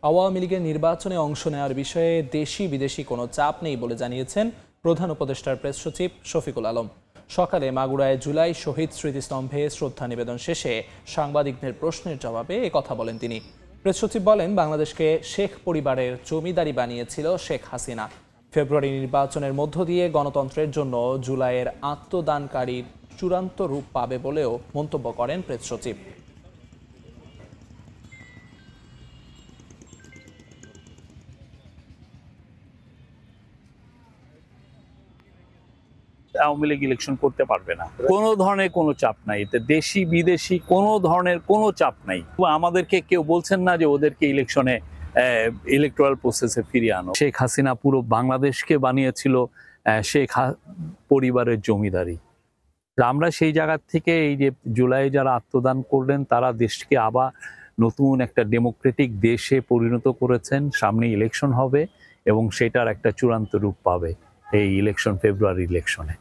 আওয়ামী লীগের নির্বাচনে অংশ নেওয়ার বিষয়ে দেশি বিদেশি কোনো চাপ নেই বলে জানিয়েছেন প্রধান উপদেষ্টার প্রেস সচিব শফিকুল আলম। সকালে মাগুরায় জুলাই শহীদ স্মৃতিস্তম্ভে শ্রদ্ধা নিবেদন শেষে সাংবাদিকদের প্রশ্নের জবাবে একথা বলেন তিনি। প্রেস সচিব বলেন, বাংলাদেশকে শেখ পরিবারের জমিদারি বানিয়েছিল শেখ হাসিনা। ফেব্রুয়ারি নির্বাচনের মধ্য দিয়ে গণতন্ত্রের জন্য জুলাইয়ের আত্মদানকারীর চূড়ান্ত রূপ পাবে বলেও মন্তব্য করেন প্রেস সচিব। আওয়ামী লীগ ইলেকশন করতে পারবে না, কোনো ধরনের কোনো চাপ নাই, এতে দেশি বিদেশি কোনো ধরনের কোনো চাপ নাই। আমাদেরকে কেউ বলছেন না যে ওদেরকে ইলেকশনে ইলেকটোরাল প্রসেসে ফিরিয়ে আনো। শেখ হাসিনা পুরো বাংলাদেশকে বানিয়েছিল শেখ পরিবারের জমিদারি। আমরা সেই জায়গা থেকে এই যে জুলাই যারা আত্মদান করলেন তারা দেশকে আবার নতুন একটা ডেমোক্রেটিক দেশে পরিণত করেছেন। সামনে ইলেকশন হবে এবং সেটার একটা চূড়ান্ত রূপ পাবে এই ইলেকশন, ফেব্রুয়ারি ইলেকশনে।